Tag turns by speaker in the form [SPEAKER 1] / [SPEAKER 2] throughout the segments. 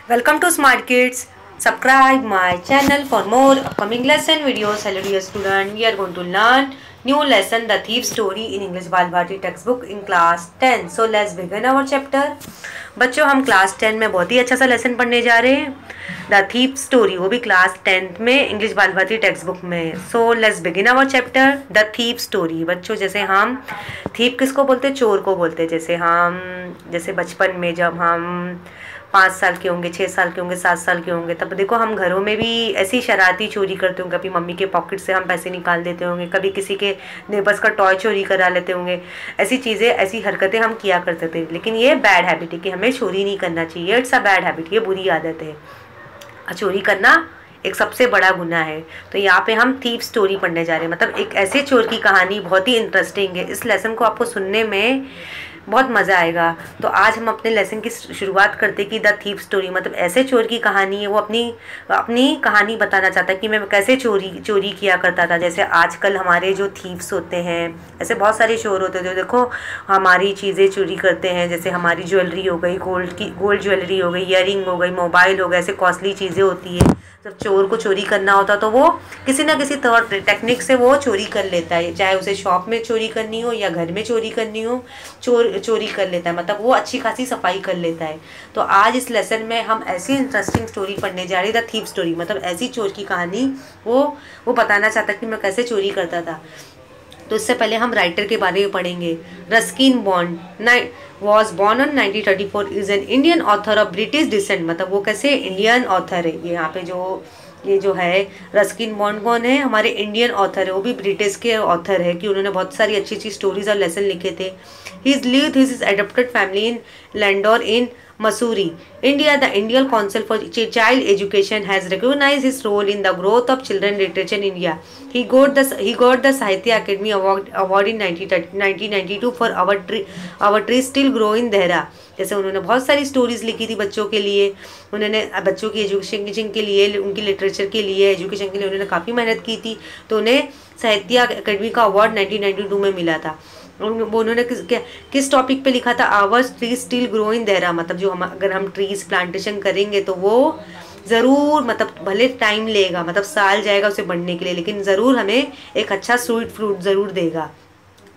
[SPEAKER 1] Welcome to Smart Kids. Subscribe my channel for more upcoming lesson videos. Hello dear student, we are going to learn new lesson The Thief Story in English Bal Bharti textbook in class 10. So let's begin our chapter. बच्चों हम class 10 में बहुत ही अच्छा सा lesson पढ़ने जा रहे हैं द थीफ स्टोरी, वो भी क्लास 10th में इंग्लिश बाल भारती टेक्स्ट बुक में. So let's begin our chapter the thief story. बच्चों जैसे हम थीफ किसको बोलते हैं? चोर को बोलते हैं. जैसे बचपन में जब हम 5 साल के होंगे, 6 साल के होंगे, 7 साल के होंगे, तब देखो हम घरों में भी ऐसी शरारती चोरी करते होंगे. कभी मम्मी के पॉकेट से हम पैसे निकाल देते होंगे, कभी किसी के नेबर्स का टॉय चोरी करा लेते होंगे. ऐसी चीज़ें, ऐसी हरकतें हम किया करते थे. लेकिन ये बैड हैबिट है कि हमें चोरी नहीं करना चाहिए. इट्स अ बैड हैबिट, ये बुरी आदत है. चोरी करना एक सबसे बड़ा गुनाह है. तो यहाँ पे हम थीफ स्टोरी पढ़ने जा रहे हैं. मतलब एक ऐसे चोर की कहानी बहुत ही इंटरेस्टिंग है. इस लेसन को आपको सुनने में बहुत मज़ा आएगा. तो आज हम अपने लेसन की शुरुआत करते कि द थीफ स्टोरी मतलब ऐसे चोर की कहानी है. वो अपनी कहानी बताना चाहता है कि मैं कैसे चोरी किया करता था. जैसे आजकल हमारे जो थीफ्स होते हैं, ऐसे बहुत सारे चोर होते हैं जो देखो हमारी चीज़ें चोरी करते हैं. जैसे हमारी ज्वेलरी हो गई, गोल्ड ज्वेलरी हो गई, ईयरिंग हो गई, मोबाइल हो गए, ऐसे कॉस्टली चीज़ें होती है. जब चोर को चोरी करना होता तो वो किसी ना किसी तौर टेक्निक से वो चोरी कर लेता है. चाहे उसे शॉप में चोरी करनी हो या घर में चोरी करनी हो, चोरी कर लेता है. मतलब वो अच्छी खासी सफाई कर लेता है. तो आज इस लेसन में हम ऐसी इंटरेस्टिंग स्टोरी पढ़ने जा रहे हैं द थीफ स्टोरी. मतलब ऐसी चोर की कहानी वो बताना चाहता है कि मैं कैसे चोरी करता था. तो इससे पहले हम राइटर के बारे में पढ़ेंगे. Ruskin Bond was born on 1934, is an Indian author of British descent. मतलब वो कैसे इंडियन ऑथर है. ये यहाँ पे ये जो है रस्किन बॉन्ड कौन है? हमारे इंडियन ऑथर है. वो भी ब्रिटिश के ऑथर है कि उन्होंने बहुत सारी अच्छी अच्छी स्टोरीज और लेसन लिखे थे. He is lived his adopted family in Landour in Missouri, India. The Indian Council for Child Education has recognized his role in the growth of children literature in India. He got the Sahitya Academy Award in 1992 for Our Tree Still Grow in Dehra. जैसे उन्होंने बहुत सारी stories लिखी थी बच्चों के लिए. उन्होंने बच्चों की एजुकेशन के लिए, उनकी लिटरेचर के लिए, एजुकेशन के लिए उन्होंने काफ़ी मेहनत की थी. तो उन्हें साहित्य अकेडमी का अवार्ड 1992 में मिला था. उन्होंने किस टॉपिक पे लिखा था? Hours tree still grow in Dehra. मतलब जो अगर हम ट्रीज प्लांटेशन करेंगे तो वो ज़रूर, मतलब भले टाइम लेगा, मतलब साल जाएगा उसे बढ़ने के लिए, लेकिन ज़रूर हमें एक अच्छा स्वीट फ्रूट ज़रूर देगा.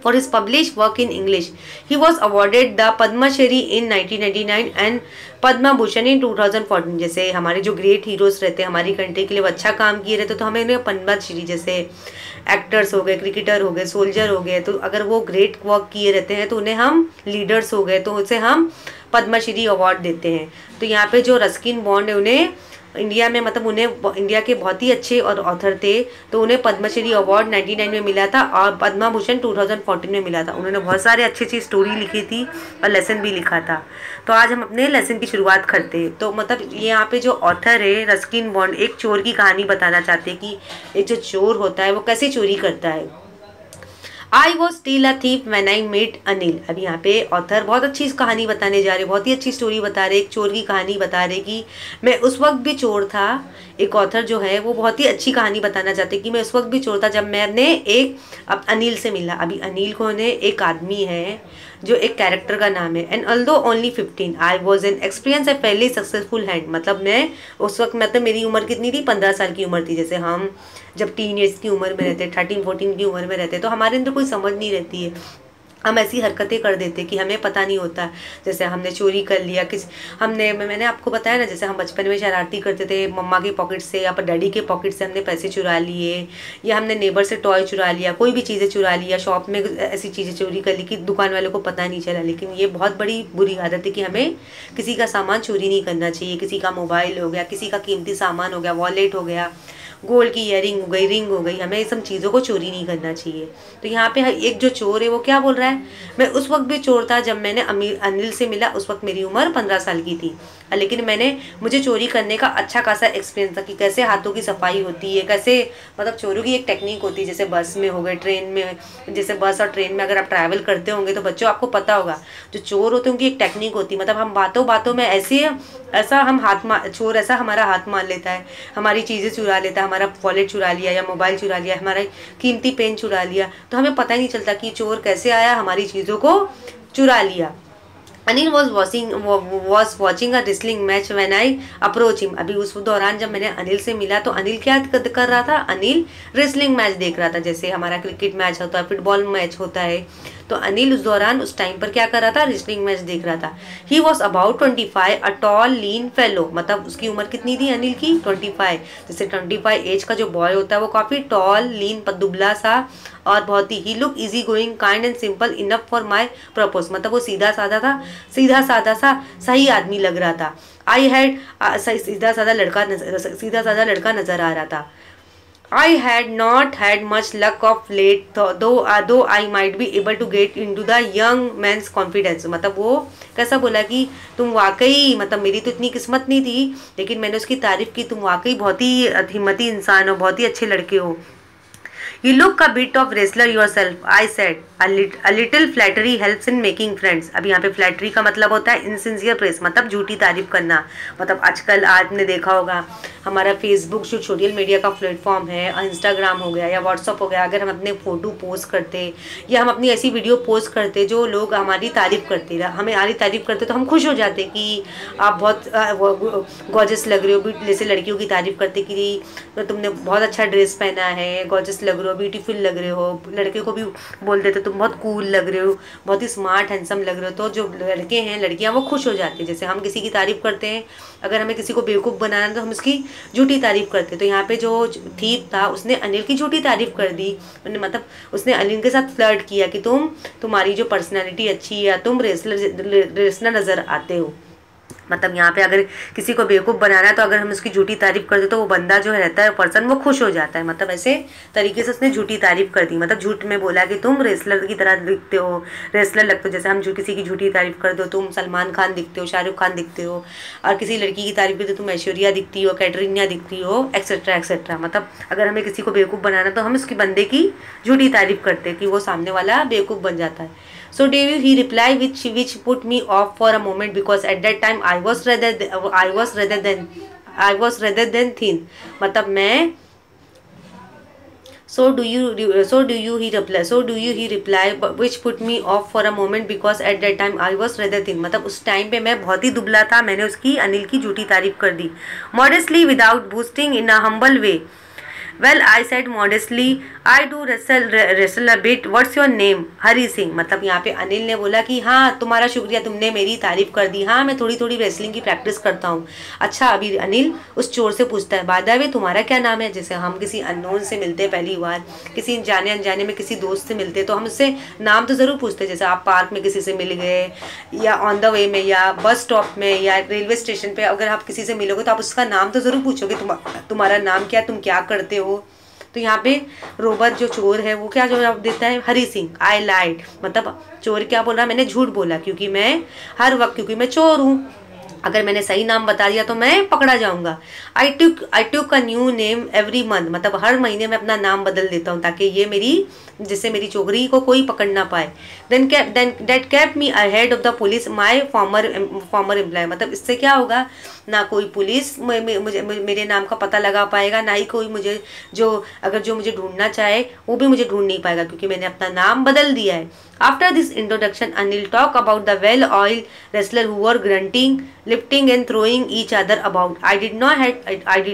[SPEAKER 1] For his published work in English, he was awarded the Padma Shri in 1999 and Padma Bhushan इन 2014. जैसे हमारे जो ग्रेट हीरोज़ रहते हैं हमारी कंट्री के लिए, वो अच्छा काम किए रहते तो हमें उन्हें पद्मा श्री, जैसे एक्टर्स हो गए, क्रिकेटर हो गए, सोल्जर हो गए, तो अगर वो ग्रेट वर्क किए रहते हैं तो उन्हें हम लीडर्स हो गए तो उसे हम पद्मश्री अवार्ड देते हैं. तो यहाँ पे जो रस्किन बॉन्ड है उन्हें इंडिया में, मतलब उन्हें इंडिया के बहुत ही अच्छे और ऑथर थे तो उन्हें पद्मश्री अवार्ड 99 में मिला था और पद्मा भूषण 2014 में मिला था. उन्होंने बहुत सारे अच्छी अच्छी स्टोरी लिखी थी और लेसन भी लिखा था. तो आज हम अपने लेसन की शुरुआत करते हैं. तो मतलब ये यहाँ पे जो ऑथर है रस्किन बॉन्ड एक चोर की कहानी बताना चाहते हैं कि एक जो चोर होता है वो कैसे चोरी करता है. I was still a thief when I met Anil. अब यहाँ पे ऑथर बहुत अच्छी कहानी बताने जा रहे, बहुत ही अच्छी स्टोरी बता रहे, एक चोर की कहानी बता रहे कि मैं उस वक्त भी चोर था. एक ऑथर जो है वो बहुत ही अच्छी कहानी बताना चाहते कि मैं उस वक्त भी चोर था जब मैंने अब अनिल से मिला. अभी अनिल कौन है? एक आदमी है जो एक कैरेक्टर का नाम है. And although only 15 I was an experience A Fairlie successful hand. मतलब मैं उस वक्त, मतलब मेरी उम्र कितनी थी? 15 साल की उम्र थी. जैसे हम जब टीन एज की उम्र में रहते, 13-14 की उम्र में रहते, तो हमारे अंदर कोई समझ नहीं रहती है. हम ऐसी हरकतें कर देते कि हमें पता नहीं होता. जैसे हमने चोरी कर लिया, मैंने आपको बताया ना, जैसे हम बचपन में शरारती करते थे, मम्मा के पॉकेट से या डैडी के पॉकेट से हमने पैसे चुरा लिए, या हमने नेबर से टॉय चुरा लिया, कोई भी चीज़ें चुरा लिया, शॉप में ऐसी चीज़ें चोरी कर ली कि दुकान वालों को पता नहीं चला. लेकिन ये बहुत बड़ी बुरी आदत है कि हमें किसी का सामान चोरी नहीं करना चाहिए. किसी का मोबाइल हो गया, किसी का कीमती सामान हो गया, वॉलेट हो गया, गोल्ड की ईयरिंग हो गई, रिंग हो गई, हमें ये सब चीज़ों को चोरी नहीं करना चाहिए. तो यहाँ पे एक जो चोर है वो क्या बोल रहा है? मैं उस वक्त भी चोर था जब मैंने अनिल से मिला. उस वक्त मेरी उम्र 15 साल की थी, लेकिन मुझे चोरी करने का अच्छा खासा एक्सपीरियंस था कि कैसे हाथों की सफाई होती है, कैसे, मतलब चोरों की एक टेक्निक होती है. जैसे बस में हो गए, ट्रेन में, जैसे बस और ट्रेन में अगर आप ट्रैवल करते होंगे तो बच्चों आपको पता होगा जो चोर होते हैं उनकी एक टेक्निक होती है. मतलब हम बातों बातों में चोर ऐसा हमारा हाथ मार लेता है, हमारी चीज़ें चुरा लेता है, हमारा वॉलेट चुरा लिया या मोबाइल चुरा लिया, हमारा कीमती पेन चुरा लिया, तो हमें पता ही नहीं चलता कि चोर कैसे आया, हमारी चीज़ों को चुरा लिया. Anil was watching a wrestling match when I approach him. अभी उस दौरान जब मैंने अनिल से मिला तो अनिल क्या कर रहा था, अनिल रेसलिंग मैच देख रहा था, जैसे हमारा क्रिकेट मैच होता है, फुटबॉल मैच होता है। तो अनिल उस दौरान उस टाइम पर क्या कर रहा था, रेसलिंग मैच देख रहा था। He was about 25, a tall lean fellow, मतलब उसकी उम्र कितनी थी अनिल की, 25। जैसे 25 एज का जो बॉय होता है वो काफ़ी टॉल लीन दुबला सा और बहुत ही look easy going kind and simple enough for my purpose, मतलब वो सीधा साधा था, सीधा साधा सा सही आदमी लग रहा था। आई हैड सीधा साधा लड़का नजर आ रहा था। I had not had much luck of late, though I might be able to get into the young man's confidence। मतलब वो कैसा बोला कि तुम वाकई, मतलब मेरी तो इतनी किस्मत नहीं थी, लेकिन मैंने उसकी तारीफ की, तुम वाकई बहुत ही हिम्मती इंसान हो, बहुत ही अच्छे लड़के हो। You look a bit of wrestler yourself, I said. A little flattery helps in making friends। अब यहाँ पे फ्लैटरी का मतलब होता है इनसिंसियर प्रेस, मतलब झूठी तारीफ करना। मतलब आजकल आपने देखा होगा हमारा फेसबुक जो सोशल मीडिया का प्लेटफॉर्म है, इंस्टाग्राम हो गया या व्हाट्सअप हो गया, अगर हम अपने फ़ोटो पोस्ट करते या हम अपनी ऐसी वीडियो पोस्ट करते जो लोग हमारी तारीफ़ करते, हमारी तारीफ़ करते, तो हम खुश हो जाते कि आप बहुत गॉर्जस लग रहे हो। जैसे लड़कियों की तारीफ़ करते कि तुमने बहुत अच्छा ड्रेस पहना है, गॉर्जस लग रहे हो, ब्यूटीफुल लग रहे हो। लड़के को भी बोल देते तुम बहुत कूल लग रहे हो, बहुत ही स्मार्ट हैंडसम लग रहे हो। तो जो लड़के हैं लड़कियां वो खुश हो जाती हैं। जैसे हम किसी की तारीफ़ करते हैं, अगर हमें किसी को बेवकूफ़ बनाना है तो हम उसकी झूठी तारीफ़ करते हैं। तो यहाँ पे जो थीप था उसने अनिल की झूठी तारीफ़ कर दी, मतलब उसने अनिल के साथ फ्लर्ट किया कि तुम्हारी जो पर्सनैलिटी अच्छी है या तुम रेसलर नज़र आते हो। मतलब यहाँ पे अगर किसी को बेवकूफ़ बनाना है तो अगर हम उसकी झूठी तारीफ़ कर दे तो वो बंदा जो रहता है पर्सन वो खुश हो जाता है। मतलब ऐसे तरीके से उसने झूठी तारीफ़ कर दी, मतलब झूठ में बोला कि तुम रेसलर की तरह दिखते हो, रेसलर लगते हो। जैसे हम जो किसी की झूठी तारीफ़ कर दो, तुम सलमान खान दिखते हो, शाहरुख खान दिखते हो, और किसी लड़की की तारीफ़ करते तुम ऐश्वर्या दिखती हो, कैटरीना दिखती हो, एक्सेट्रा एक्सेट्रा। मतलब अगर हमें किसी को बेवकूफ़ बनाना तो हम उसकी बंदे की झूठी तारीफ़ करते कि वो सामने वाला बेवकूफ़ बन जाता है। So Devi, he replied, which put me off for a moment because at that time I was rather than thin। मतलब मैं so do you he reply which put me off for a moment because at that time I was rather thin। मतलब उस time पे मैं बहुत ही दुबला था, मैंने उसकी अनिल की झूठी तारीफ कर दी। Modestly without boasting in a humble way। Well, I said modestly, I do wrestle a bit. What's your name? Hari Singh. मतलब यहाँ पे अनिल ने बोला कि हाँ तुम्हारा शुक्रिया, तुमने मेरी तारीफ कर दी, हाँ मैं थोड़ी थोड़ी रेसलिंग की प्रैक्टिस करता हूँ। अच्छा, अभी अनिल उस चोर से पूछता है, बाय द वे तुम्हारा क्या नाम है। जैसे हम किसी अननोन से मिलते हैं पहली बार, किसी जाने अनजाने में किसी दोस्त से मिलते तो हम उससे नाम तो ज़रूर पूछते हैं। जैसे आप पार्क में किसी से मिल गए या ऑन द वे में या बस स्टॉप में या रेलवे स्टेशन पे अगर आप किसी से मिलोगे तो आप उसका नाम तो ज़रूर पूछोगे, तुम्हारा नाम क्या, तुम क्या करते हो। तो यहाँ पे रोबत जो चोर है वो क्या जवाब देता है, हरी सिंह, आई लाइड। मतलब चोर क्या बोल रहा है, मैंने झूठ बोला क्योंकि मैं चोर हूँ। अगर मैंने सही नाम बता दिया तो मैं पकड़ा जाऊंगा। I took a new name every month. मतलब हर महीने मैं अपना नाम बदल देता हूँ ताकि ये जिससे मेरी चोरी को कोई पकड़ ना पाए। Then that kept me ahead of the police my former employ. मतलब इससे क्या होगा, ना कोई पुलिस मुझे मेरे नाम का पता लगा पाएगा, ना ही कोई मुझे जो मुझे ढूंढना चाहे वो भी मुझे ढूंढ नहीं पाएगा क्योंकि मैंने अपना नाम बदल दिया है। After this introduction Anil talk about the well oil wrestler who were grunting, lifting and throwing each other about। I did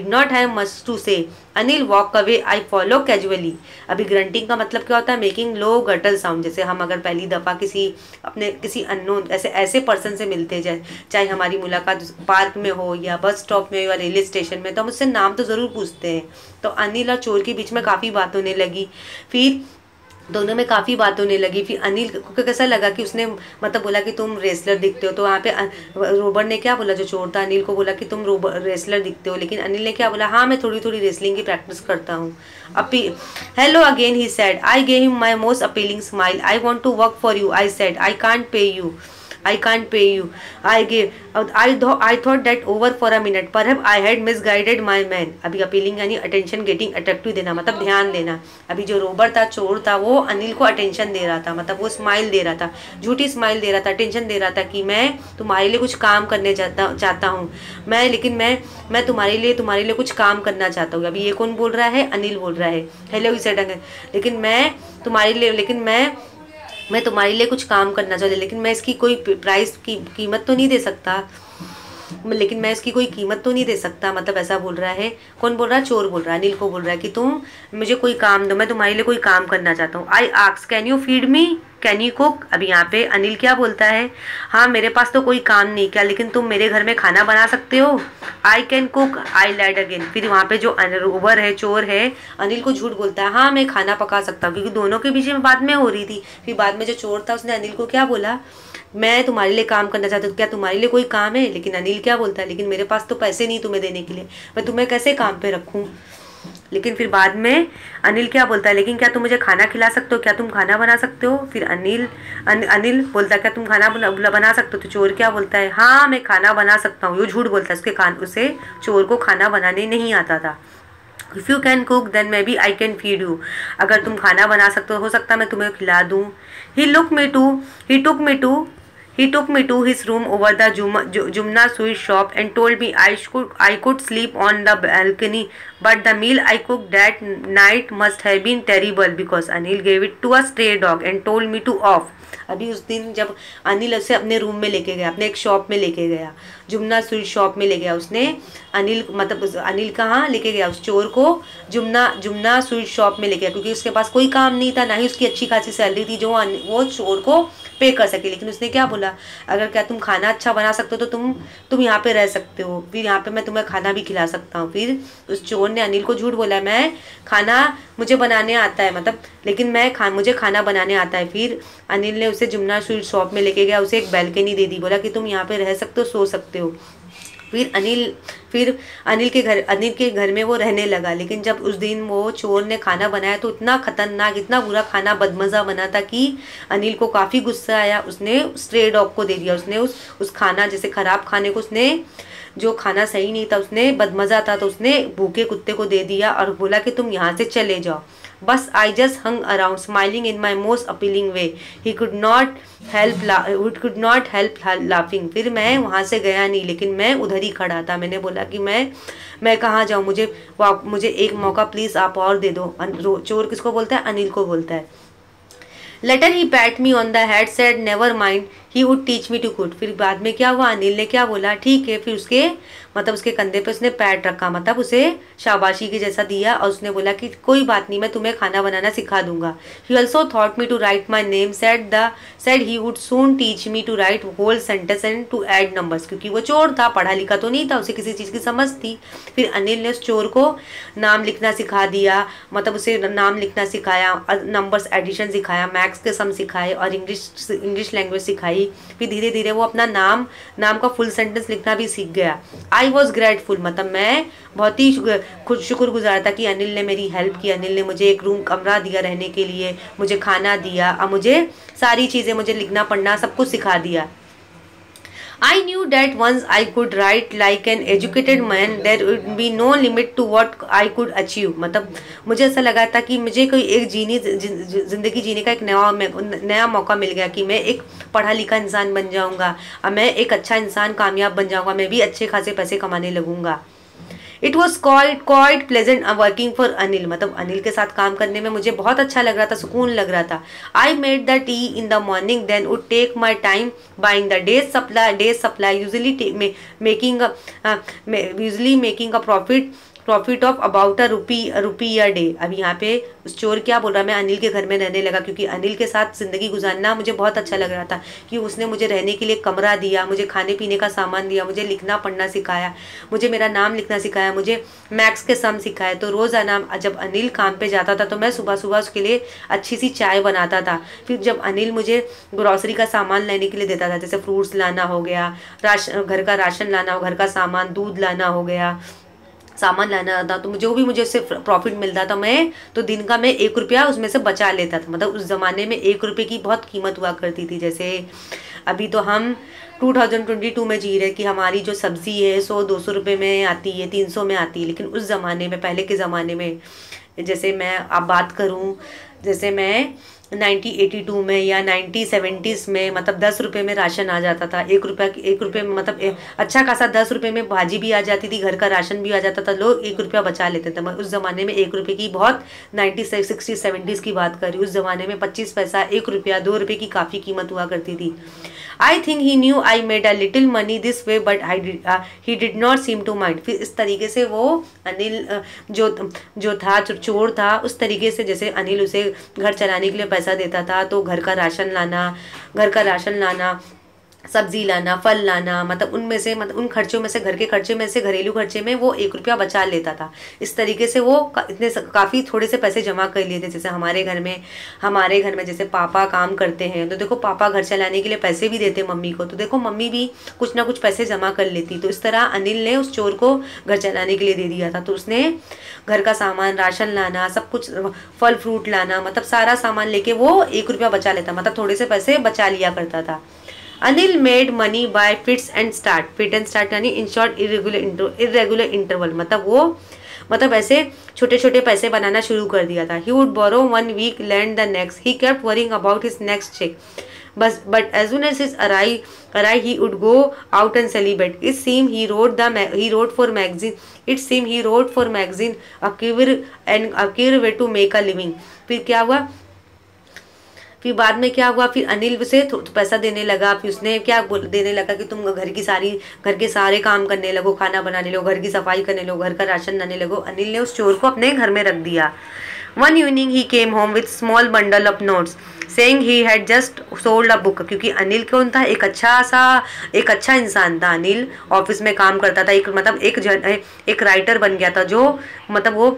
[SPEAKER 1] not have much to say। Anil walk away, I follow casually। अभी ग्रंटिंग का मतलब क्या होता है, making लो गटल sound. जैसे हम अगर पहली दफ़ा किसी अननोन ऐसे पर्सन से मिलते हैं, चाहे हमारी मुलाकात पार्क में हो या बस स्टॉप में या रेलवे स्टेशन में, तो हम उससे नाम तो ज़रूर पूछते हैं। तो अनिल और चोर के बीच में काफ़ी बात होने लगी, फिर दोनों में काफ़ी बात होने लगी। फिर अनिल को कैसा लगा कि उसने मतलब बोला कि तुम रेसलर दिखते हो। तो वहाँ पे रोबर्ट ने क्या बोला, जो चोर था अनिल को बोला कि तुम रेसलर दिखते हो, लेकिन अनिल ने क्या बोला, हाँ मैं थोड़ी थोड़ी रेसलिंग की प्रैक्टिस करता हूँ। Hello again he said. I gave him my most appealing smile. I want to work for you. I said I can't pay you. I thought that over for a minute, perhaps I had misguided my man। अभी appealing यानी attention getting, attractive देना, मतलब ध्यान देना। अभी जो Robert था, चोर था, वो अनिल को अटेंशन दे रहा था, मतलब वो स्माइल दे रहा था, झूठी स्माइल दे रहा था, अटेंशन दे रहा था कि मैं तुम्हारे लिए कुछ काम करने चाहता हूँ, मैं तुम्हारे लिए कुछ काम करना चाहता हूँ। अभी ये कौन बोल रहा है, अनिल बोल रहा है। हेलो ही सेड, लेकिन मैं मैं तुम्हारे लिए कुछ काम करना चाहती, लेकिन मैं इसकी कोई प्राइस की कीमत तो नहीं दे सकता, लेकिन मैं इसकी कोई कीमत तो नहीं दे सकता। मतलब ऐसा बोल रहा है। कौन बोल रहा है? चोर बोल रहा है, अनिल को बोल रहा है कि तुम मुझे कोई काम दो, मैं तुम्हारे लिए कोई काम करना चाहता हूँ। I ask can you feed me, can you cook. अभी यहाँ पे अनिल क्या बोलता है? हाँ मेरे पास तो कोई काम नहीं, क्या लेकिन तुम मेरे घर में खाना बना सकते हो? I can cook, I lied again. फिर वहाँ पे जो रोबर है, चोर है, अनिल को झूठ बोलता है, हाँ मैं खाना पका सकता हूँ, क्योंकि दोनों के बीच में बाद में हो रही थी। फिर बाद में जो चोर था उसने अनिल को क्या बोला? मैं तुम्हारे लिए काम करना चाहता हूँ, क्या तुम्हारे लिए कोई काम है? लेकिन अनिल क्या बोलता है? लेकिन मेरे पास तो पैसे नहीं तुम्हें देने के लिए, मैं तुम्हें कैसे काम पे रखूँ? लेकिन फिर बाद में अनिल क्या बोलता है? लेकिन क्या तुम मुझे खाना खिला सकते हो? क्या तुम खाना बना सकते हो? फिर अनिल बोलता है क्या तुम खाना बना सकते हो? तो चोर क्या बोलता है? हाँ मैं खाना बना सकता हूँ। वो झूठ बोलता है, उसे चोर को खाना बनाने नहीं आता था। If you can cook then maybe I can feed you. अगर तुम खाना बना सकते हो सकता है मैं तुम्हें खिला दूँ। ही took me to his room over the Jumna sweet shop and told me I could sleep on the balcony, but the meal I cooked that night must have been terrible because Anil gave it to a stray dog and told me to off. अभी उस दिन जब अनिल उसे अपने room में लेके गया, अपने एक शॉप में लेके गया, जुमना स्वीट शॉप में ले गया उसने, अनिल कहाँ लेके गया? उस चोर को जुमना स्वीट शॉप में ले गया, क्योंकि उसके पास कोई काम नहीं था, ना ही उसकी अच्छी खासी सैलरी थी जो वो चोर को पे कर सके। लेकिन उसने क्या बोला? अगर क्या तुम खाना अच्छा बना सकते हो तो तुम यहाँ पे रह सकते हो, फिर यहाँ पे मैं तुम्हें खाना भी खिला सकता हूँ। फिर उस चोर ने अनिल को झूठ बोला, मैं खाना मुझे बनाने आता है, मतलब लेकिन मुझे खाना बनाने आता है। फिर अनिल ने उसे जुमना स्वीट शॉप में लेके गया, उसे एक बैल्कनी दे दी, बोला कि तुम यहाँ पे रह सकते हो, सो सकते हो। फिर अनिल के घर में वो रहने लगा। लेकिन जब उस दिन वो चोर ने खाना बनाया तो इतना खतरनाक, इतना बुरा खाना, बदमज़ा बना था कि अनिल को काफ़ी गुस्सा आया। उसने स्ट्रे डॉग को दे दिया, उसने उस खाना, जैसे ख़राब खाने को, उसने जो खाना सही नहीं था, उसने बदमज़ा था तो उसने भूखे कुत्ते को दे दिया और बोला कि तुम यहाँ से चले जाओ। बस I just hung around smiling in my most appealing way, he could not help laughing. फिर मैं वहाँ से गया नहीं, लेकिन मैं उधर ही खड़ा था। मैंने बोला कि मैं कहाँ जाऊँ, मुझे एक मौका प्लीज़ आप और दे दो। चोर किसको बोलता है? अनिल को बोलता है। Later he pat me on the head said never mind he would teach me to cook. फिर बाद में क्या हुआ? अनिल ने क्या बोला? ठीक है। फिर उसके कंधे पे उसने पैट रखा, मतलब उसे शाबाशी के जैसा दिया, और उसने बोला कि कोई बात नहीं, मैं तुम्हें खाना बनाना सिखा दूंगा। He also thought me to write my name, said he would soon teach me to write whole sentence and to add numbers. क्योंकि वो चोर था, पढ़ा लिखा तो नहीं था, उसे किसी चीज़ की समझ थी। फिर अनिल ने उस चोर को नाम लिखना सिखा दिया, मतलब उसे नाम लिखना सिखाया, नंबर्स एडिशन सिखाया, मैथ्स के सम सिखाए और इंग्लिश लैंग्वेज सिखाई। फिर धीरे धीरे वो अपना नाम का फुल सेंटेंस लिखना भी सीख गया। आई वॉज ग्रेटफुल, मतलब मैं बहुत ही शुक्रगुजार था कि अनिल ने मेरी हेल्प की। अनिल ने मुझे एक कमरा दिया रहने के लिए, मुझे खाना दिया और मुझे सारी चीज़ें, मुझे लिखना पढ़ना सब कुछ सिखा दिया। I knew that once I could write like an educated man, there would be no limit to what I could achieve. मतलब मुझे ऐसा लगा था कि मुझे कोई एक जिंदगी जीने का एक नया मौका मिल गया कि मैं एक पढ़ा लिखा इंसान बन जाऊंगा और मैं एक अच्छा इंसान, कामयाब बन जाऊंगा, मैं भी अच्छे खासे पैसे कमाने लगूंगा। It was quite pleasant working for Anil, मतलब अनिल के साथ काम करने में मुझे बहुत अच्छा लग रहा था, सुकून लग रहा था। I made the tea in the morning, then would take my time buying the day's supply usually making a profit of about a rupee a day. अब यहाँ पे उस चोर क्या बोल रहा है? मैं अनिल के घर में रहने लगा क्योंकि अनिल के साथ ज़िंदगी गुजारना मुझे बहुत अच्छा लग रहा था कि उसने मुझे रहने के लिए कमरा दिया, मुझे खाने पीने का सामान दिया, मुझे लिखना पढ़ना सिखाया, मुझे मेरा नाम लिखना सिखाया, मुझे मैथ्स के सम सिखाए। तो रोज़ाना जब अनिल काम पे जाता था तो मैं सुबह सुबह उसके लिए अच्छी सी चाय बनाता था। फिर जब अनिल मुझे ग्रॉसरी का सामान लेने के लिए देता था, जैसे फ्रूट्स लाना हो गया, घर का राशन लाना हो, घर का सामान, दूध लाना हो गया, सामान लाना था, तो जो भी मुझे उससे प्रॉफिट मिलता था मैं तो दिन का मैं 1 रुपया उसमें से बचा लेता था। मतलब उस ज़माने में 1 रुपये की बहुत कीमत हुआ करती थी। जैसे अभी तो हम 2022 में जी रहे कि हमारी जो सब्ज़ी है 100-200 रुपये में आती है, 300 में आती है, लेकिन उस ज़माने में, पहले के ज़माने में, जैसे मैं अब बात करूं, जैसे मैं 1982 में या 1970s में मतलब 10 रुपये में राशन आ जाता था, 1 रुपये में मतलब अच्छा खासा 10 रुपये में भाजी भी आ जाती थी, घर का राशन भी आ जाता था, लोग 1 रुपया बचा लेते थे। उस ज़माने में 1 रुपये की बहुत 1960s 70s की बात कर रही हूँ। उस ज़माने में 25 पैसा, 1 रुपया, 2 रुपये की काफ़ी कीमत हुआ करती थी। I think he knew I made a little money this way but he did not seem to mind. फिर इस तरीके से वो अनिल जो था, जो चोर था, उस तरीके से जैसे अनिल उसे घर चलाने के लिए पैसा देता था, तो घर का राशन लाना, सब्जी लाना, फल लाना, मतलब उनमें से मतलब उन खर्चों में से, घर के खर्चे में से, घरेलू खर्चे में वो 1 रुपया बचा लेता था। इस तरीके से वो इतने काफ़ी थोड़े से पैसे जमा कर लिए थे। जैसे हमारे घर में जैसे पापा काम करते हैं, तो देखो पापा घर चलाने के लिए पैसे भी देते मम्मी को, तो देखो मम्मी भी कुछ ना कुछ पैसे जमा कर लेती। तो इस तरह अनिल ने उस चोर को घर चलाने के लिए दे दिया था। तो उसने घर का सामान, राशन लाना, सब कुछ, फल फ्रूट लाना, मतलब सारा सामान लेके वो 1 रुपया बचा लेता, मतलब थोड़े से पैसे बचा लिया करता था। Anil made money by fits and start यानी इन शॉर्ट इरेगुलर इंटरवल, मतलब ऐसे छोटे छोटे पैसे बनाना शुरू कर दिया था। He would borrow 1 week, lend the next, he kept worrying about his next cheque, but as soon as his arrive he would go out and celebrate. It seemed he wrote for magazine a clever way to make a living. फिर क्या हुआ, फिर बाद में क्या हुआ, फिर अनिल उसे पैसा देने लगा। फिर उसने क्या देने लगा कि तुम घर के सारे काम करने लगो, खाना बनाने लगो, घर की सफाई करने लगो, घर का राशन लाने लगो। अनिल ने उस चोर को अपने घर में रख दिया। One evening he came home with small bundle of notes, saying he had just sold a book. क्योंकि अनिल कौन था, एक अच्छा इंसान था। अनिल ऑफिस में काम करता था, एक राइटर बन गया था, जो मतलब वो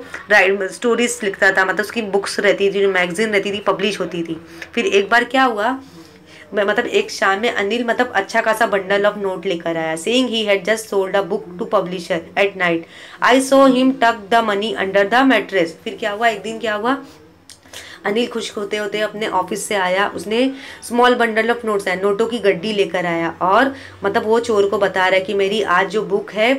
[SPEAKER 1] स्टोरीज लिखता था, मतलब उसकी बुक्स रहती थी, जो मैगजीन रहती थी, पब्लिश होती थी। फिर एक बार क्या हुआ, मतलब एक शाम में अनिल मतलब अच्छा खासा बंडल ऑफ नोट लेकर आया, saying he had just sold a book to publisher at night. I saw him tuck the money under the mattress. फिर क्या हुआ, एक दिन क्या हुआ, अनिल खुश होते होते अपने ऑफिस से आया, उसने स्मॉल बंडल ऑफ नोट्स है, नोटों की गड्डी लेकर आया, और मतलब वो चोर को बता रहा है कि मेरी आज जो बुक है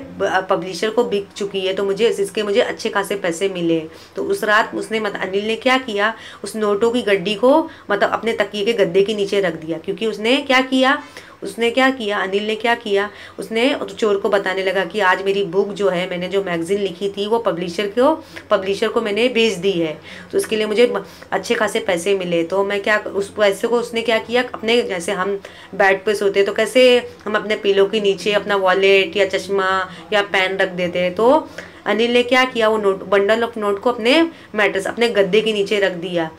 [SPEAKER 1] पब्लिशर को बिक चुकी है, तो मुझे अच्छे खासे पैसे मिले। तो उस रात उसने अनिल ने क्या किया, उस नोटों की गड्डी को मतलब अपने तकिए के गद्दे के नीचे रख दिया। क्योंकि उसने क्या किया, अनिल ने क्या किया, उसने चोर को बताने लगा कि आज मेरी बुक जो है, मैंने जो मैगजीन लिखी थी, वो पब्लिशर को मैंने बेच दी है, तो उसके लिए मुझे अच्छे खासे पैसे मिले। तो मैं क्या, उस पैसे को उसने क्या किया, अपने जैसे हम बेड पे सोते तो कैसे हम अपने पिलो के नीचे अपना वॉलेट या चश्मा या पेन रख देते हैं, तो अनिल ने क्या किया, वो बंडल ऑफ नोट को अपने गद्दे के नीचे रख दिया।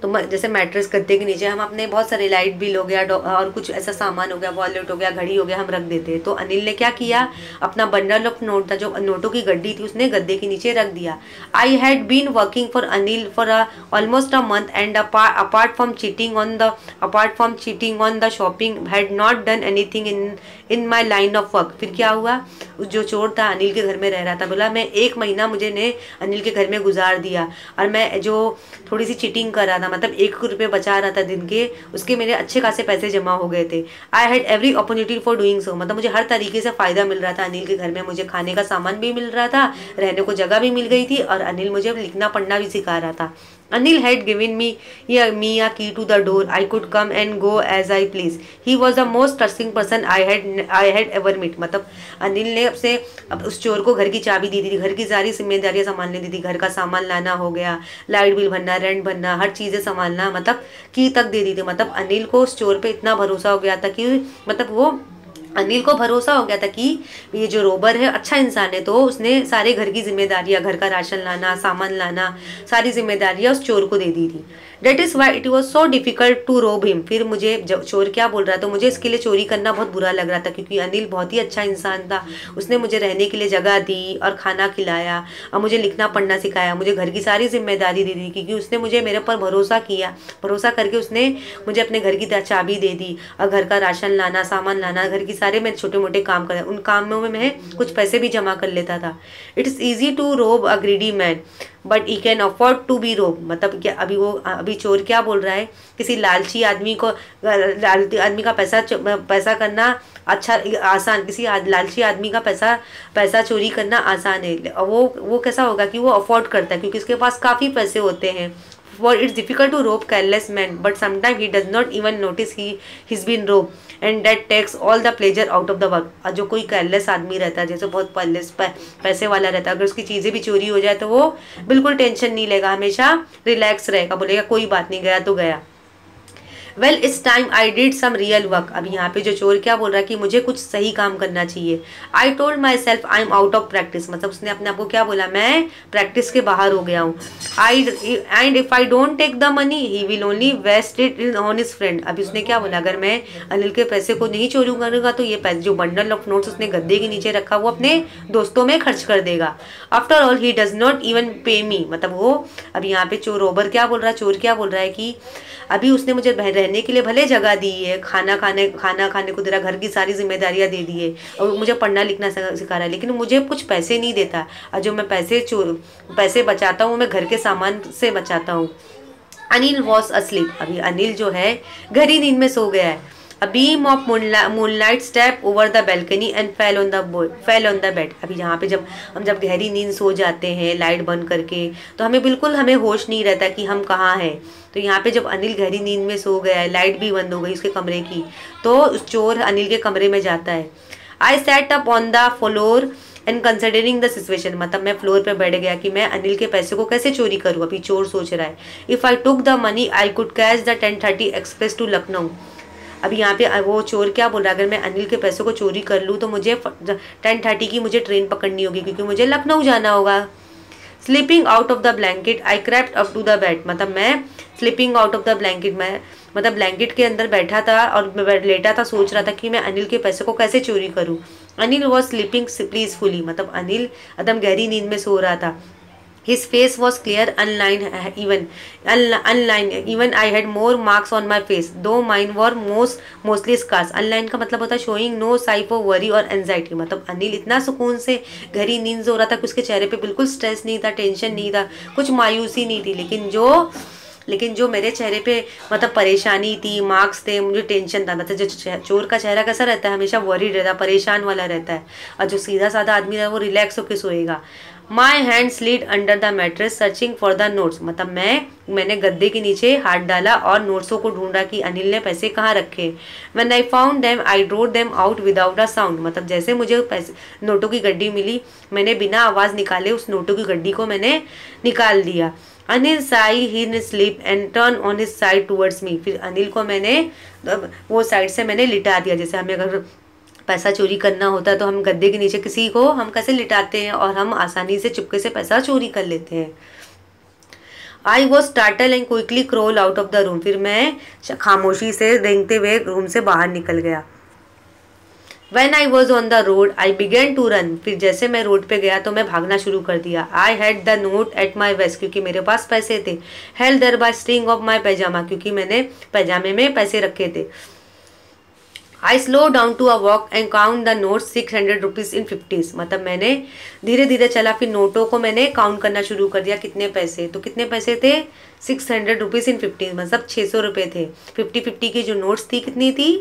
[SPEAKER 1] तो जैसे मैट्रेस गद्दे के नीचे हम अपने बहुत सारे लाइट बिल हो गया और कुछ ऐसा सामान हो गया, वॉलेट हो गया, घड़ी हो गया, हम रख देते हैं। तो अनिल ने क्या किया, अपना बंडल ऑफ नोट था, जो नोटों की गड्डी थी, उसने गद्दे के नीचे रख दिया। I had been working for Anil for almost a month and apart from cheating on the shopping had not done anything in my line of work. फिर क्या हुआ, जो चोर था अनिल के घर में रह रहा था, बोला मैं 1 महीना मुझे ने अनिल के घर में गुजार दिया, और मैं जो थोड़ी सी चीटिंग कर रहा था, मतलब 1 रुपये बचा रहा था दिन के, उसके मेरे अच्छे खासे पैसे जमा हो गए थे। I had every opportunity for doing so, मतलब मुझे हर तरीके से फ़ायदा मिल रहा था अनिल के घर में, मुझे खाने का सामान भी मिल रहा था, रहने को जगह भी मिल गई थी, और अनिल मुझे लिखना पढ़ना भी सिखा रहा था। Anil had given me a key to the door. I could come and go as I please. He was the most trusting person I had ever met. मतलब अनिल ने अब उस चोर को घर की चाबी दी थी, घर की सारी जिम्मेदारियां संभालने दी थी, घर का सामान लाना हो गया, लाइट बिल भरना, रेंट भरना, हर चीज़ें संभालना, मतलब की तक दे दी थी। मतलब अनिल को उस चोर पे इतना भरोसा हो गया था कि मतलब अनिल को भरोसा हो गया था कि ये जो रोबर है अच्छा इंसान है, तो उसने सारे घर की जिम्मेदारियां, घर का राशन लाना, सामान लाना, सारी जिम्मेदारियां उस चोर को दे दी थी। That is why it was so difficult to rob him. फिर मुझे जब चोर क्या बोल रहा था, मुझे इसके लिए चोरी करना बहुत बुरा लग रहा था, क्योंकि अनिल बहुत ही अच्छा इंसान था, उसने मुझे रहने के लिए जगह दी और खाना खिलाया, और मुझे लिखना पढ़ना सिखाया, मुझे घर की सारी जिम्मेदारी दे दी, क्योंकि उसने मुझे मेरे पर भरोसा किया, भरोसा करके उसने मुझे अपने घर की चाबी दे दी, और घर का राशन लाना, सामान लाना, घर की सारे मैं छोटे मोटे काम कर, उन कामों में मैं कुछ पैसे भी जमा कर लेता था। It is easy to rob a greedy man but he can afford to be rob. मतलब क्या अभी चोर क्या बोल रहा है, किसी लालची आदमी को, लालची आदमी का पैसा करना अच्छा आसान, किसी लालची आदमी का पैसा चोरी करना आसान है। वो कैसा होगा कि वो अफोर्ड करता है क्योंकि उसके पास काफ़ी पैसे होते हैं। For it's difficult to rob careless man, but sometimes he does not even notice he's been robbed, and that takes all the pleasure out of the work। और जो कोई careless आदमी रहता है, जैसे बहुत पैसे वाला रहता है, अगर उसकी चीज़ें भी चोरी हो जाए तो वो बिल्कुल टेंशन नहीं लेगा, हमेशा रिलैक्स रहेगा, बोलेगा कोई बात नहीं, गया तो गया। Well it's time I did some real work. अभी यहाँ पे जो चोर क्या बोल रहा है कि मुझे कुछ सही काम करना चाहिए। I told my self I am out of practice. मतलब उसने अपने आप को क्या बोला, मैं प्रैक्टिस के बाहर हो गया हूँ। And if I don't take the money he will only waste it on his friend. अभी उसने क्या बोला, अगर मैं अनिल के पैसे को नहीं चोरी करूँगा तो ये पैसे, जो बंडल ऑफ नोट्स उसने गद्दे के नीचे रखा, वो अपने दोस्तों में खर्च कर देगा। After all he does not even पे मी। मतलब वो अभी यहाँ पे चोर रोबर क्या बोल रहा है, चोर क्या बोल रहा है कि अभी उसने मुझे रहने के लिए भले जगह दी है, खाना खाने को दे रहा, घर की सारी जिम्मेदारियां दे दी है, और मुझे पढ़ना लिखना सिखा रहा है, लेकिन मुझे कुछ पैसे नहीं देता। और जो मैं पैसे बचाता हूँ, मैं घर के सामान से बचाता हूँ। Anil was asleep. अभी अनिल जो है गहरी नींद में सो गया है। A beam of moonlight stepped over the balcony and fell on the bed। अभी यहाँ पे जब गहरी नींद सो जाते हैं लाइट बंद करके, तो हमें होश नहीं रहता कि हम कहाँ हैं। तो यहाँ पे जब अनिल गहरी नींद में सो गया है, लाइट भी बंद हो गई उसके कमरे की, तो उस चोर अनिल के कमरे में जाता है। I sat up on the floor and considering the situation. मतलब मैं फ्लोर पे बैठ गया कि मैं अनिल के पैसे को कैसे चोरी करूँ। अभी चोर सोच रहा है, if I took the money I could catch the 10:30 express to Lucknow. अभी यहाँ पे वो चोर क्या बोल रहा है, अगर मैं अनिल के पैसों को चोरी कर लूँ तो मुझे 10:30 की मुझे ट्रेन पकड़नी होगी क्योंकि मुझे लखनऊ जाना होगा। Sleeping out of the blanket I crept up to the bed. मतलब मैं sleeping out of the blanket, मैं मतलब ब्लैंकेट के अंदर बैठा था और लेटा था, सोच रहा था कि मैं अनिल के पैसे को कैसे चोरी करूँ। Anil was sleeping peacefully. मतलब अनिल एकदम गहरी नींद में सो रहा था। His face was clear, unlined. Even I had more marks on my face, though mine were mostly scars. Unlined का मतलब होता है showing no sign of worry or anxiety। मतलब अनिल इतना सुकून से गहरी नींद से हो रहा था कि उसके चेहरे पे बिल्कुल स्ट्रेस नहीं था, टेंशन नहीं था, कुछ मायूसी नहीं थी। लेकिन जो मेरे चेहरे पे मतलब परेशानी थी, मार्क्स थे, मुझे टेंशन था। मतलब जो चोर का चेहरा कैसा रहता है, हमेशा वरीड रहता है, परेशान वाला रहता है, और जो सीधा साधा आदमी है वो रिलैक्स होकर सोएगा। My hand slid under the mattress searching for the notes. मतलब मैंने गद्दे के नीचे हाथ डाला और नोट्सों को ढूंढा कि अनिल ने पैसे कहाँ रखे। When I found them I drew them out without a sound. मतलब जैसे मुझे नोटों की गड्डी मिली, मैंने बिना आवाज़ निकाले उस नोटों की गड्डी को मैंने निकाल दिया। Anil sighed he sleep and turn on his side towards me. फिर अनिल को मैंने वो साइड से मैंने लिटा दिया। जैसे हमें अगर पैसा चोरी करना होता है तो हम गद्दे के नीचे किसी को हम कैसे लिटाते हैं और हम आसानी से चुपके से पैसा चोरी कर लेते हैं। I was startle and quickly crawl out of the room. फिर मैं खामोशी से रेंगते हुए रूम से बाहर निकल गया। When I was on the road, I began to run। फिर जैसे मैं रोड पे गया तो मैं भागना शुरू कर दिया। I had the note at my waist, क्योंकि मेरे पास पैसे थे। Held there by string of my pajama, क्योंकि मैंने पैजामे में पैसे रखे थे। I slowed down to a walk and count the notes 600 rupees in 50s। मतलब मैंने धीरे धीरे चला, फिर नोटों को मैंने काउंट करना शुरू कर दिया। कितने पैसे, तो कितने पैसे थे 600 रुपीज़ इन 50, मतलब 600 रुपये थे। 50-50 की जो नोट्स थी कितनी थी,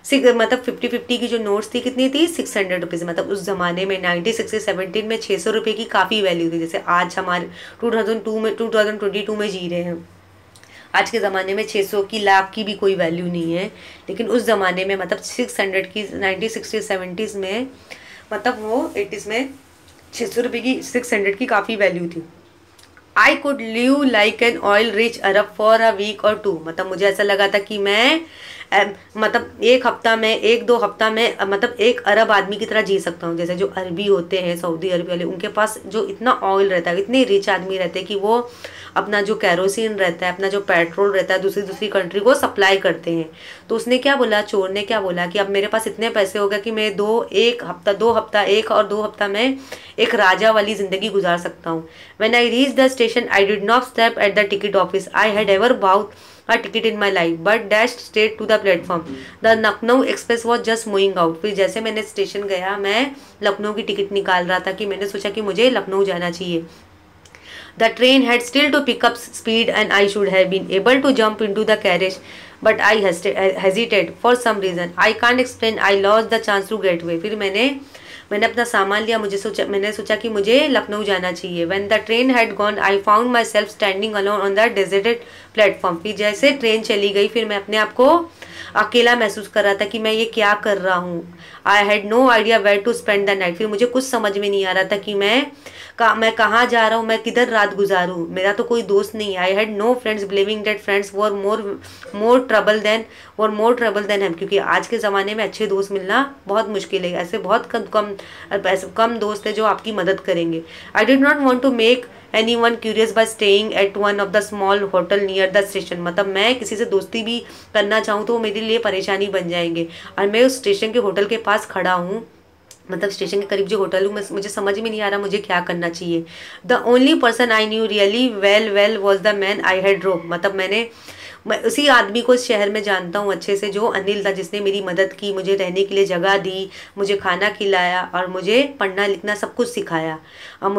[SPEAKER 1] मतलब 50-50 की जो नोट्स थी कितनी थी 600 रुपीज़। मतलब उस ज़माने में 1916-17 में 600 रुपये की काफ़ी वैल्यू थी। जैसे आज हमारे 2022 में जी रहे हैं, आज के ज़माने में 600 की लाख की भी कोई वैल्यू नहीं है, लेकिन उस ज़माने में मतलब 600 की 1960-70s में मतलब वो 80s में 600 रुपये की 600 की काफ़ी वैल्यू थी। I could live like an oil rich Arab for a week और 2। मतलब मुझे ऐसा लगा था कि मैं मतलब एक दो हफ्ता में मतलब एक अरब आदमी की तरह जी सकता हूँ। जैसे जो अरबी होते हैं, सऊदी अरब वाले, उनके पास जो इतना ऑयल रहता है, इतने रिच आदमी रहते हैं कि वो अपना जो कैरोसिन रहता है, अपना जो पेट्रोल रहता है, दूसरी कंट्री को सप्लाई करते हैं। तो उसने क्या बोला, चोर ने क्या बोला कि अब मेरे पास इतने पैसे हो गए कि मैं 1 हफ्ता में एक राजा वाली ज़िंदगी गुजार सकता हूँ। When I reach the station I did not step at the ticket office. I had ever bought a ticket in my life but dashed straight to the platform. The Lucknow Express was just moving out। फिर जैसे मैंने station गया, मैं लखनऊ की ticket निकाल रहा था कि मैंने सोचा कि मुझे लखनऊ जाना चाहिए। The train had still to pick up speed and I should have been able to jump into the carriage but I hesitated for some reason I can't explain I lost the chance to get away. फिर मैंने अपना सामान लिया, मैंने सोचा कि मुझे लखनऊ जाना चाहिए। When the train had gone I found my self standing alone on the deserted platform. फिर जैसे ट्रेन चली गई फिर मैं अपने आप को अकेला महसूस कर रहा था कि मैं ये क्या कर रहा हूँ। I had no idea where to spend the night. फिर मुझे कुछ समझ में नहीं आ रहा था कि मैं कहाँ जा रहा हूँ, मैं किधर रात गुजारूँ। मेरा तो कोई दोस्त नहीं है। I had no friends believing that friends were more trouble than हम, क्योंकि आज के ज़माने में अच्छे दोस्त मिलना बहुत मुश्किल है। ऐसे बहुत कम दोस्त है जो आपकी मदद करेंगे। I did not want to make anyone curious by staying at one of the small hotel near the station। मतलब मैं किसी से दोस्ती भी करना चाहूँ तो वो मेरे लिए परेशानी बन जाएंगे। और मैं उस स्टेशन के होटल के पास खड़ा हूँ, मतलब स्टेशन के करीब जो होटल हूँ, मुझे समझ में नहीं आ रहा मुझे क्या करना चाहिए। The only person I knew really well was the man I had रोक। मतलब मैं उसी आदमी को इस शहर में जानता हूँ अच्छे से जो अनिल था, जिसने मेरी मदद की, मुझे रहने के लिए जगह दी, मुझे खाना खिलाया और मुझे पढ़ना लिखना सब कुछ सिखाया। और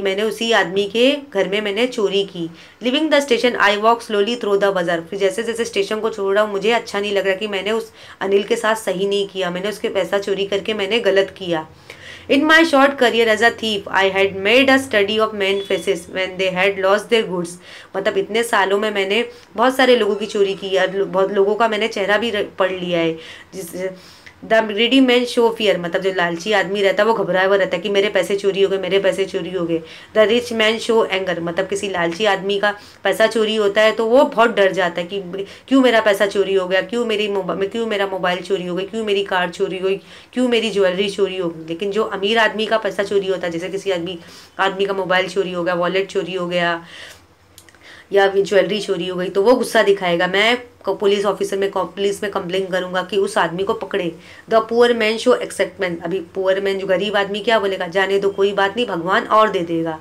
[SPEAKER 1] मैंने उसी आदमी के घर में मैंने चोरी की। Living the station I walk slowly through the बाजार। फिर जैसे जैसे स्टेशन को छोड़ रहा हूँ मुझे अच्छा नहीं लग रहा कि मैंने उस अनिल के साथ सही नहीं किया, मैंने उसके पैसा चोरी करके मैंने गलत किया। In my short career as a thief, I had made a study of men's faces when they had lost their goods। मतलब इतने सालों में मैंने बहुत सारे लोगों की चोरी की है, बहुत लोगों का मैंने चेहरा भी पढ़ लिया है। The greedy man show fear, मतलब जो लालची आदमी रहता है वो घबराया हुआ रहता है कि मेरे पैसे चोरी हो गए, मेरे पैसे चोरी हो गए। The rich man show anger, मतलब किसी लालची आदमी का पैसा चोरी होता है तो वो बहुत डर जाता है कि क्यों मेरा पैसा चोरी हो गया, क्यों मेरा मोबाइल चोरी हो गई, क्यों मेरी कार चोरी हो गई, क्यों मेरी ज्वेलरी चोरी हो गई। लेकिन जो अमीर आदमी का पैसा चोरी होता है, जैसे किसी आदमी का मोबाइल चोरी हो गया, वॉलेट चोरी हो गया या ज्वेलरी चोरी हो गई, तो वो गुस्सा दिखाएगा। मैं पुलिस में कंप्लेन करूंगा कि उस आदमी को पकड़े। द पुअर मैन शो एक्सेप्टमेंट, अभी पुअर मैन जो गरीब आदमी क्या बोलेगा, जाने दो कोई बात नहीं भगवान और दे देगा।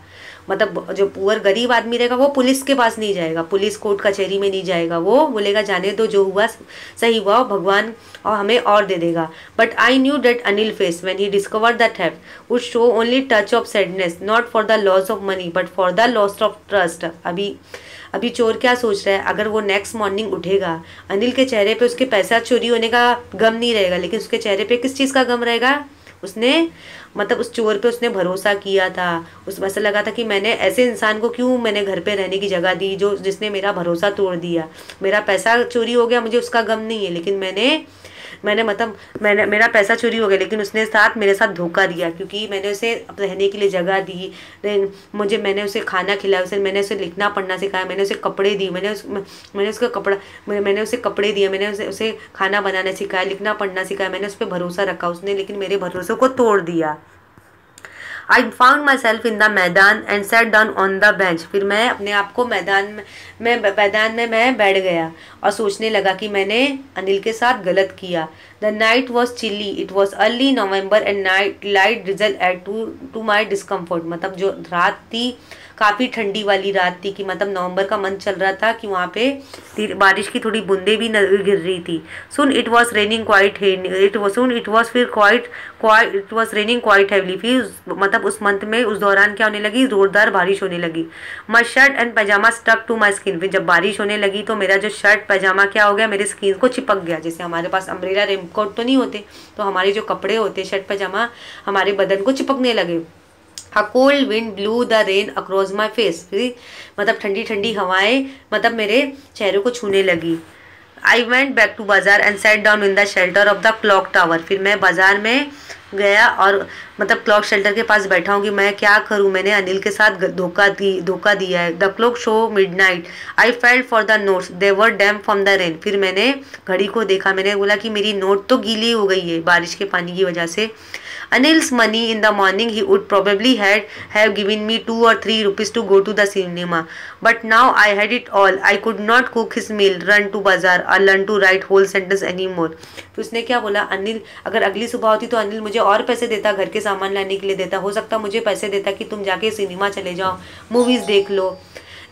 [SPEAKER 1] मतलब जो पुअर गरीब आदमी रहेगा वो पुलिस के पास नहीं जाएगा, पुलिस कोर्ट कचहरी में नहीं जाएगा, वो बोलेगा जाने दो जो हुआ सही हुआ, भगवान और हमें और दे देगा। But I knew that Anil face when he discovered the theft would show only touch of sadness, not for the loss of money but for the loss of trust. अभी चोर क्या सोच रहा है, अगर वो नेक्स्ट मॉर्निंग उठेगा अनिल के चेहरे पे उसके पैसा चोरी होने का गम नहीं रहेगा, लेकिन उसके चेहरे पे किस चीज़ का गम रहेगा, उसने मतलब उस चोर पे उसने भरोसा किया था, उस ऐसा लगा था कि मैंने ऐसे इंसान को क्यों मैंने घर पे रहने की जगह दी जिसने मेरा भरोसा तोड़ दिया। मेरा पैसा चोरी हो गया, मुझे उसका गम नहीं है, लेकिन मेरा पैसा चोरी हो गया लेकिन उसने मेरे साथ धोखा दिया, क्योंकि मैंने उसे रहने के लिए जगह दी, मैंने उसे खाना खिलाया, मैंने उसे लिखना पढ़ना सिखाया, मैंने उसे कपड़े दिए, मैंने उसे कपड़े दिए, मैंने उसे खाना बनाना सिखाया, लिखना पढ़ना सिखाया, मैंने उस पर भरोसा रखा, उसने लेकिन मेरे भरोसे को तोड़ दिया। I found myself in the मैदान and sat down on the bench। फिर मैं अपने आप को मैदान में मैं बैठ गया और सोचने लगा कि मैंने अनिल के साथ गलत किया। The night was chilly, it was early November and light drizzle add to my discomfort। मतलब जो रात थी काफ़ी ठंडी वाली रात थी कि मतलब नवंबर का मंथ चल रहा था कि वहाँ पे बारिश की थोड़ी बूंदें भी गिर रही थी। Soon it was raining quite heavily। फिर मतलब उस मंथ में उस दौरान क्या होने लगी, जोरदार बारिश होने लगी। My shirt and pajama stuck to my skin। फिर जब बारिश होने लगी तो मेरा जो शर्ट पैजामा क्या हो गया, मेरे स्किन को चिपक गया। जैसे हमारे पास अम्ब्रेला रेनकोट तो नहीं होते, तो हमारे जो कपड़े होते शर्ट पैजामा हमारे बदन को चिपकने लगे। A cold wind blew the rain across my face। फिर मतलब ठंडी ठंडी हवाएं मतलब मेरे चेहरे को छूने लगी। I went back to बाजार and sat down in the shelter of the clock tower। फिर मैं बाजार में गया और मतलब क्लॉक शेल्टर के पास बैठा हूँ कि मैं क्या करूँ, मैंने अनिल के साथ धोखा दिया है। The clock show midnight. I felt for the notes, they were dam from the rain. फिर मैंने घड़ी को देखा, मैंने बोला कि मेरी नोट तो गीली हो गई है बारिश के पानी की वजह से। Anil's money in the morning he would probably have given me 2 or 3 rupees to go to the cinema, but now I had it all। I could not cook his meal, run to bazaar or learn to write whole sentence anymore। तो उसने क्या बोला, अनिल अगर अगली सुबह होती तो अनिल मुझे और पैसे देता, घर के सामान लाने के लिए देता, हो सकता मुझे पैसे देता कि तुम जाके सिनेमा चले जाओ, मूवीज़ देख लो।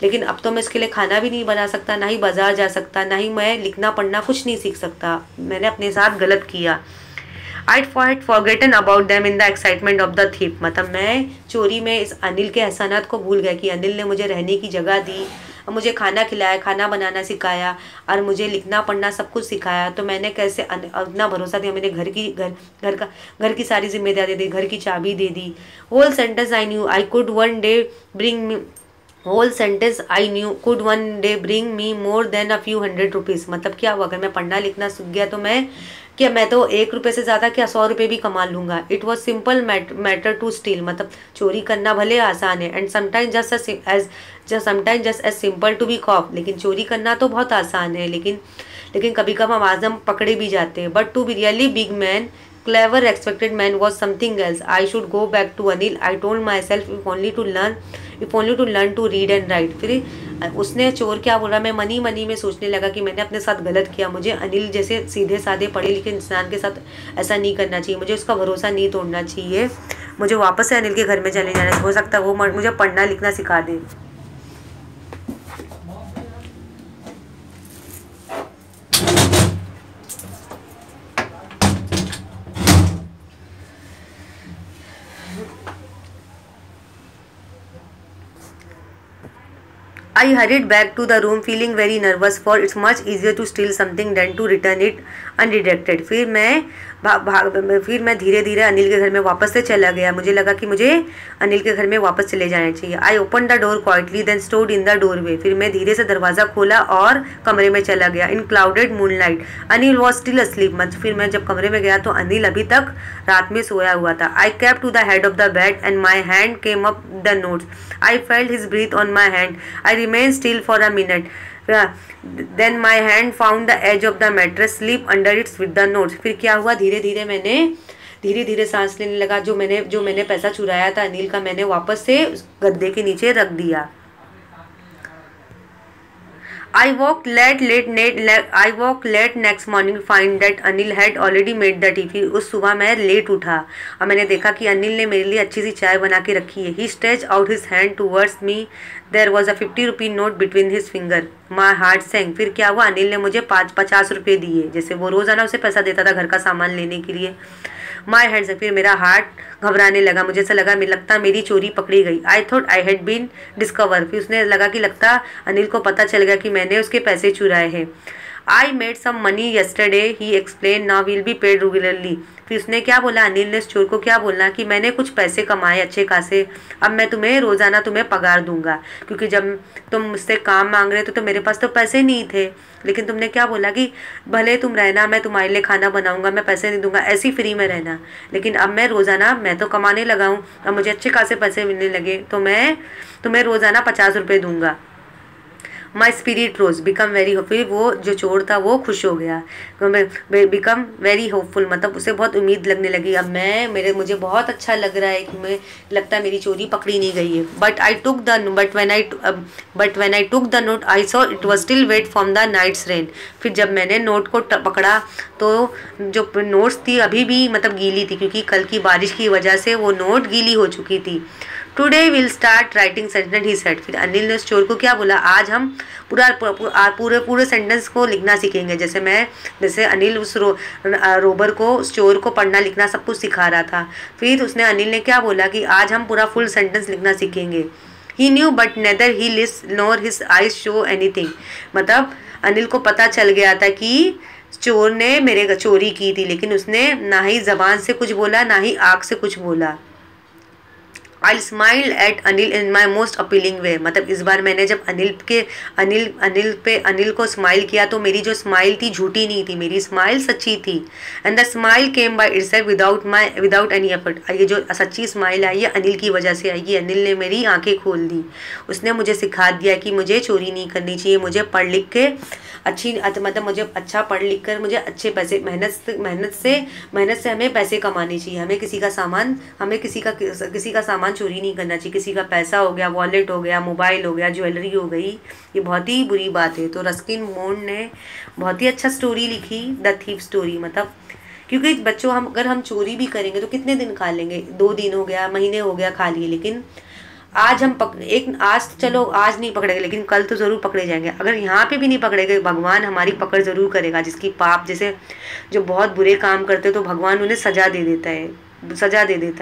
[SPEAKER 1] लेकिन अब तो मैं इसके लिए खाना भी नहीं बना सकता, ना ही बाजार जा सकता, ना ही मैं लिखना पढ़ना कुछ नहीं सीख सकता। मैंने अपने साथ गलत किया। I had forgotten about them in the excitement of the thief. मतलब मैं चोरी में इस अनिल के एहसानात को भूल गया कि अनिल ने मुझे रहने की जगह दी, मुझे खाना खिलाया, खाना बनाना सिखाया और मुझे लिखना पढ़ना सब कुछ सिखाया। तो मैंने कैसे इतना भरोसा दिया, मैंने घर की सारी जिम्मेदारी दी, घर की चाबी दे दी। Whole sentence I knew I could one day bring me whole sentence I knew could one day bring me more than a few hundred rupees. मतलब क्या हुआ, अगर मैं पढ़ना लिखना सीख गया तो मैं तो 1 रुपये से ज़्यादा क्या 100 रुपये भी कमा लूँगा। It was simple matter to steal. मतलब चोरी करना भले आसान है and sometime just as simple to be caught. लेकिन चोरी करना तो बहुत आसान है, लेकिन कभी कभी हम पकड़े भी जाते हैं। But to be really big man clever expected man was something else. I should go back to Anil. I told myself if only to learn to read and write. फिर उसने चोर क्या बोला, मैं मनी में सोचने लगा कि मैंने अपने साथ गलत किया। मुझे अनिल जैसे सीधे साधे पढ़े लिखे इंसान के साथ ऐसा नहीं करना चाहिए, मुझे उसका भरोसा नहीं तोड़ना चाहिए। मुझे वापस से अनिल के घर में चले जाना, हो सकता है वो मुझे पढ़ना लिखना सिखा दे। I hurried back to the room feeling very nervous, for it's much easier to steal something than to return it undirected. फिर मैं धीरे धीरे अनिल के घर में वापस से चला गया। मुझे लगा कि मुझे अनिल के घर में वापस चले जाना चाहिए। I open the door quietly then stood in the doorway. फिर मैं धीरे से दरवाज़ा खोला और कमरे में चला गया। In clouded moonlight Anil was still asleep. फिर मैं जब कमरे में गया तो अनिल अभी तक रात में सोया हुआ था। I kept to the head of the bed and my hand came up the notes. I felt his breath on my hand. I remain still for a minute. Then my hand found the edge of the mattress, sleep under it with the notes. फिर क्या हुआ, धीरे धीरे सांस लेने लगा। जो मैंने पैसा चुराया था अनिल का, मैंने वापस से गद्दे के नीचे रख दिया। I woke late next morning to find that Anil had already made the tea. फिर उस सुबह मैं लेट उठा और मैंने देखा कि अनिल ने मेरे लिए अच्छी सी चाय बना के रखी है। He stretched out his hand towards me. There was a 50 rupee note between his finger. My heart sank. फिर क्या हुआ, अनिल ने मुझे 50 रुपये दिए, जैसे वो रोज़ाना उसे पैसा देता था घर का सामान लेने के लिए। माई हैंड से फिर मेरा हार्ट घबराने लगा। मुझे ऐसा लगा लगता मेरी चोरी पकड़ी गई। I thought I had been discover. फिर उसने लगा कि लगता अनिल को पता चल गया कि मैंने उसके पैसे चुराए हैं। I made some money yesterday he explain, now will be paid regularly. फिर उसने क्या बोला, अनिल ने चोर को क्या बोलना कि मैंने कुछ पैसे कमाए अच्छे खासे, अब मैं रोज़ाना तुम्हें पगार दूंगा, क्योंकि जब तुम मुझसे काम मांग रहे थे तो मेरे पास तो पैसे नहीं थे, लेकिन तुमने क्या बोला कि भले तुम रहना, मैं तुम्हारे लिए खाना बनाऊंगा, मैं पैसे नहीं दूंगा, ऐसी फ्री में रहना। लेकिन अब मैं रोज़ाना, मैं तो कमाने लगा हूँ, अब मुझे अच्छे खासे पैसे मिलने लगे तो मैं तुम्हें रोज़ाना 50 रुपये दूंगा। My spirit rose become very, फिर वो जो चोर था वो खुश हो गया, बिकम वेरी होपफुल, मतलब उसे बहुत उम्मीद लगने लगी। अब मुझे बहुत अच्छा लग रहा है कि लगता है मेरी चोरी पकड़ी नहीं गई है। But when I took the note I saw it was still wet from the night's rain. फिर जब मैंने नोट को पकड़ा तो जो नोट्स थी अभी भी मतलब गीली थी, क्योंकि कल की बारिश की वजह से वो नोट गीली हो चुकी थी। Today will start writing sentence he said. फिर अनिल ने उस चोर को क्या बोला, आज हम पूरे सेंटेंस को लिखना सीखेंगे। जैसे अनिल उस रोबर को, उस चोर को पढ़ना लिखना सब कुछ सिखा रहा था। फिर अनिल ने क्या बोला कि आज हम पूरा फुल सेंटेंस लिखना सीखेंगे। He knew but neither he lips nor his eyes show anything. मतलब अनिल को पता चल गया था कि चोर ने मेरे चोरी की थी, लेकिन उसने ना ही जबान से कुछ बोला ना ही आँख से कुछ बोला। I smile at Anil in my most appealing way. मतलब इस बार मैंने जब अनिल को स्माइल किया तो मेरी जो स्माइल थी झूठी नहीं थी, मेरी स्माइल सच्ची थी। And the smile came by itself without any effort. ये जो सच्ची स्माइल आई है अनिल की वजह से आई है। अनिल ने मेरी आंखें खोल दी, उसने मुझे सिखा दिया कि मुझे चोरी नहीं करनी चाहिए, मुझे पढ़ लिख के मुझे अच्छा पढ़ लिख कर मुझे अच्छे पैसे, मेहनत से हमें पैसे कमाने चाहिए। हमें किसी का सामान चोरी नहीं करना चाहिए। किसी का पैसा हो गया, वॉलेट हो गया, मोबाइल हो गया, ज्वेलरी हो गई, ये बहुत ही बुरी बात है। तो रस्किन बॉन्ड ने बहुत ही अच्छा स्टोरी लिखी, द थीफ स्टोरी। मतलब क्योंकि बच्चों, अगर हम चोरी भी करेंगे तो कितने दिन खा लेंगे, 2 दिन हो गया, महीने हो गया खा लिए, लेकिन आज चलो आज नहीं पकड़े गए, लेकिन कल तो ज़रूर पकड़े जाएंगे। अगर यहाँ पे भी नहीं पकड़े गए, भगवान हमारी पकड़ ज़रूर करेगा। जिसकी पाप, जैसे जो बहुत बुरे काम करते तो भगवान उन्हें सज़ा दे देता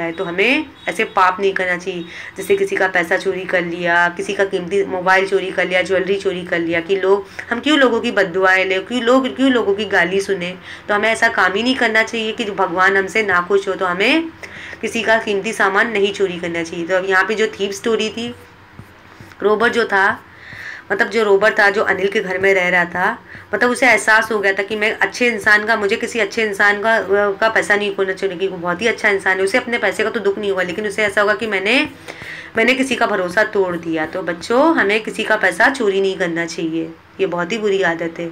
[SPEAKER 1] है। तो हमें ऐसे पाप नहीं करना चाहिए। जैसे किसी का पैसा चोरी कर लिया, किसी का कीमती मोबाइल चोरी कर लिया, ज्वेलरी चोरी कर लिया, कि हम क्यों लोगों की बद्दुआएं ले, क्यों लोगों की गाली सुने। तो हमें ऐसा काम ही नहीं करना चाहिए कि भगवान हमसे नाखुश हो। तो हमें किसी का कीमती सामान नहीं चोरी करना चाहिए। तो अब यहाँ पे जो थीव स्टोरी थी, रोबर जो था, मतलब जो रोबर था, जो अनिल के घर में रह रहा था, मतलब उसे एहसास हो गया था कि मुझे किसी अच्छे इंसान का पैसा नहीं खोना चाहिए, कि वो बहुत ही अच्छा इंसान है, उसे अपने पैसे का तो दुख नहीं होगा, लेकिन उसे ऐसा होगा कि मैंने किसी का भरोसा तोड़ दिया। तो बच्चों, हमें किसी का पैसा चोरी नहीं करना चाहिए, ये बहुत ही बुरी आदत है।